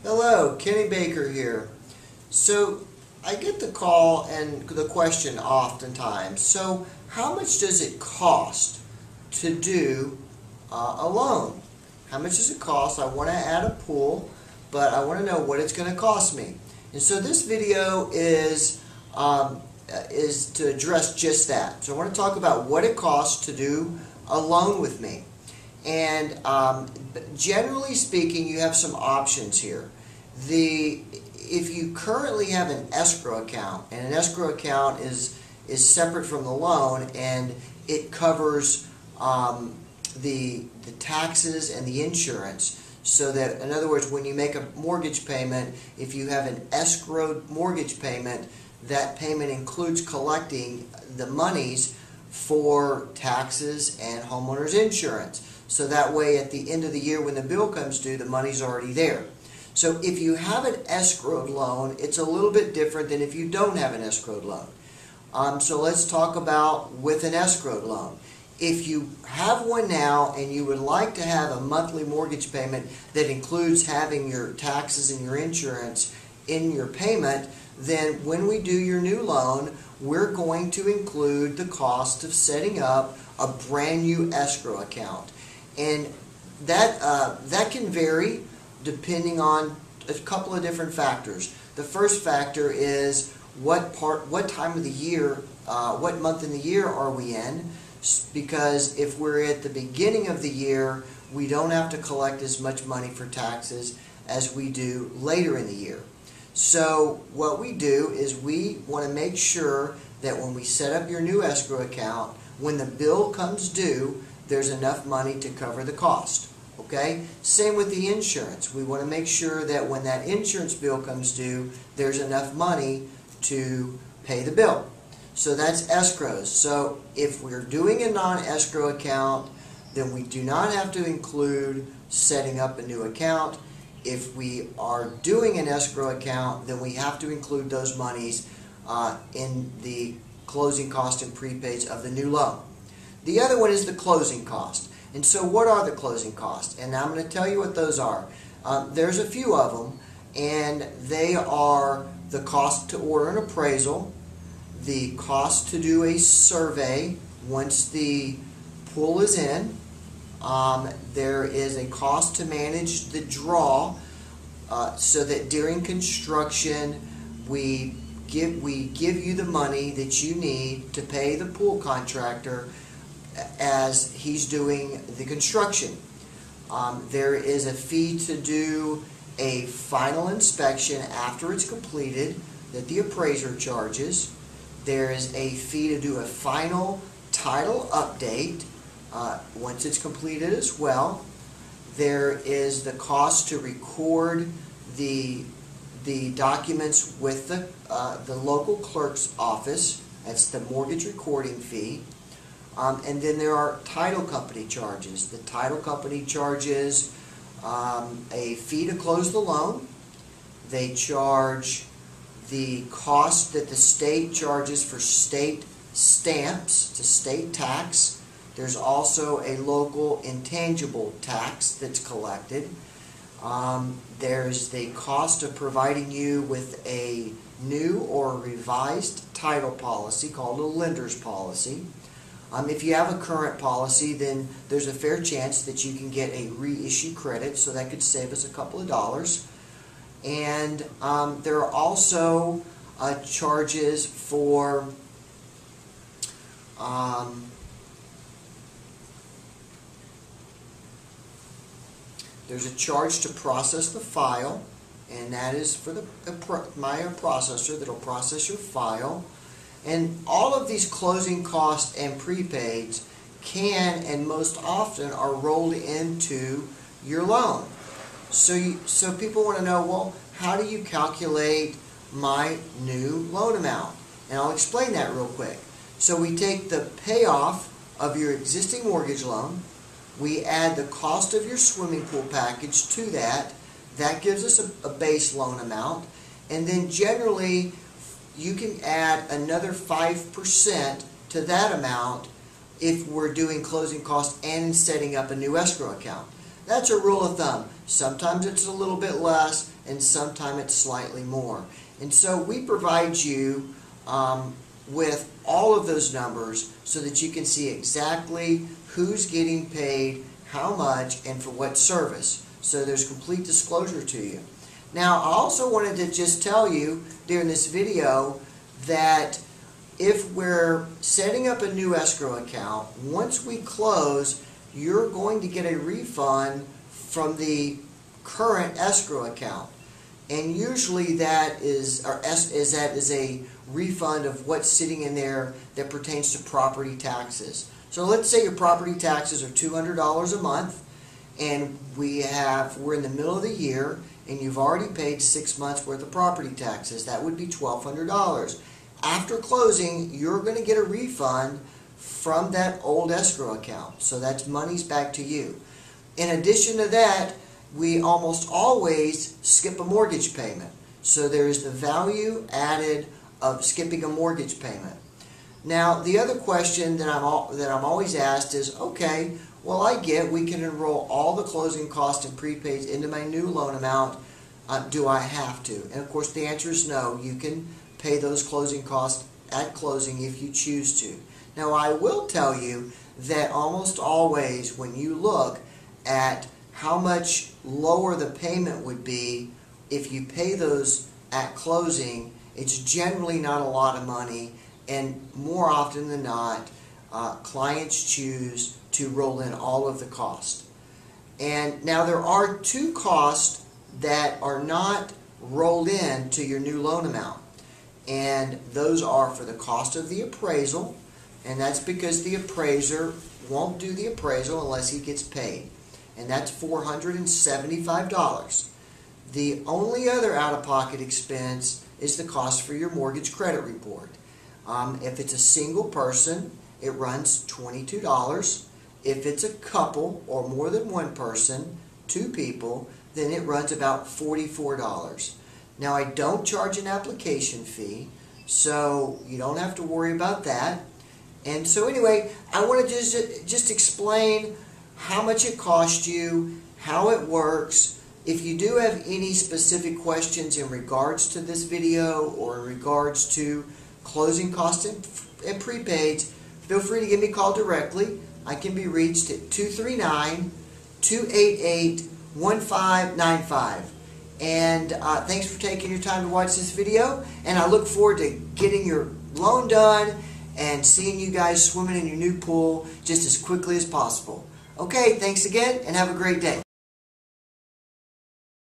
Hello, Kenny Baker here. So I get the call and the question oftentimes, so how much does it cost to do a loan? How much does it cost? I want to add a pool, but I want to know what it's going to cost me. And so this video is to address just that. So I want to talk about what it costs to do a loan with me. And generally speaking, you have some options here. If you currently have an escrow account, and an escrow account is separate from the loan, and it covers the taxes and the insurance, so that, in other words, when you make a mortgage payment, if you have an escrowed mortgage payment, that payment includes collecting the monies for taxes and homeowners insurance. So that way, at the end of the year when the bill comes due, the money's already there. So if you have an escrowed loan, it's a little bit different than if you don't have an escrowed loan. So let's talk about with an escrowed loan. If you have one now and you would like to have a monthly mortgage payment that includes having your taxes and your insurance in your payment, then when we do your new loan, we're going to include the cost of setting up a brand new escrow account. And that can vary depending on a couple of different factors. The first factor is what time of the year, what month in the year are we in? Because if we're at the beginning of the year, we don't have to collect as much money for taxes as we do later in the year. So what we do is we want to make sure that when we set up your new escrow account, when the bill comes due, there's enough money to cover the cost. Okay? Same with the insurance. We want to make sure that when that insurance bill comes due, there's enough money to pay the bill. So that's escrows. So if we're doing a non-escrow account, then we do not have to include setting up a new account. If we are doing an escrow account, then we have to include those monies in the closing cost and prepaids of the new loan. The other one is the closing cost. And so what are the closing costs? And I'm going to tell you what those are. There's a few of them, and they are the cost to order an appraisal, the cost to do a survey once the pool is in. There is a cost to manage the draw, so that during construction we give you the money that you need to pay the pool contractor as he's doing the construction. There is a fee to do a final inspection after it's completed that the appraiser charges. There is a fee to do a final title update once it's completed as well. There is the cost to record the documents with the local clerk's office. That's the mortgage recording fee. And then there are title company charges. The title company charges a fee to close the loan. They charge the cost that the state charges for state stamps to state tax. There's also a local intangible tax that's collected. There's the cost of providing you with a new or revised title policy called a lender's policy. If you have a current policy, then there's a fair chance that you can get a reissue credit, so that could save us a couple of dollars. And there are also charges for there's a charge to process the file, and that is for my processor that will process your file. And all of these closing costs and prepaids can and most often are rolled into your loan. So people want to know, well, how do you calculate my new loan amount? And I'll explain that real quick. So we take the payoff of your existing mortgage loan, we add the cost of your swimming pool package to that. That gives us a base loan amount. And then generally, you can add another 5% to that amount if we're doing closing costs and setting up a new escrow account. That's a rule of thumb. Sometimes it's a little bit less, and sometimes it's slightly more. And so we provide you with all of those numbers so that you can see exactly who's getting paid, how much, and for what service. So there's complete disclosure to you. Now, I also wanted to just tell you during this video that if we're setting up a new escrow account, once we close, you're going to get a refund from the current escrow account. And usually that is a refund of what's sitting in there that pertains to property taxes. So let's say your property taxes are $200 a month, and we're in the middle of the year, and you've already paid 6 months worth of property taxes. That would be $1,200. After closing, you're going to get a refund from that old escrow account. So that's money's back to you. In addition to that, we almost always skip a mortgage payment. So there's the value added of skipping a mortgage payment. Now, the other question that I'm always asked is, okay, well, we can enroll all the closing costs and prepaids into my new loan amount. Do I have to? And of course, the answer is no. You can pay those closing costs at closing if you choose to. Now, I will tell you that almost always when you look at how much lower the payment would be if you pay those at closing, it's generally not a lot of money, and more often than not, clients choose to roll in all of the cost. And now there are two costs that are not rolled in to your new loan amount, and those are for the cost of the appraisal, and that's because the appraiser won't do the appraisal unless he gets paid, and that's $475. The only other out-of-pocket expense is the cost for your mortgage credit report. If it's a single person, it runs $22. If it's a couple or more than one person, 2 people, then it runs about $44. Now, I don't charge an application fee, so you don't have to worry about that. And so anyway, I want to just explain how much it costs you, how it works. If you do have any specific questions in regards to this video or in regards to closing costs and prepaids, feel free to give me a call directly. I can be reached at 239-288-1595. And thanks for taking your time to watch this video, and I look forward to getting your loan done and seeing you guys swimming in your new pool just as quickly as possible. Okay, thanks again, and have a great day.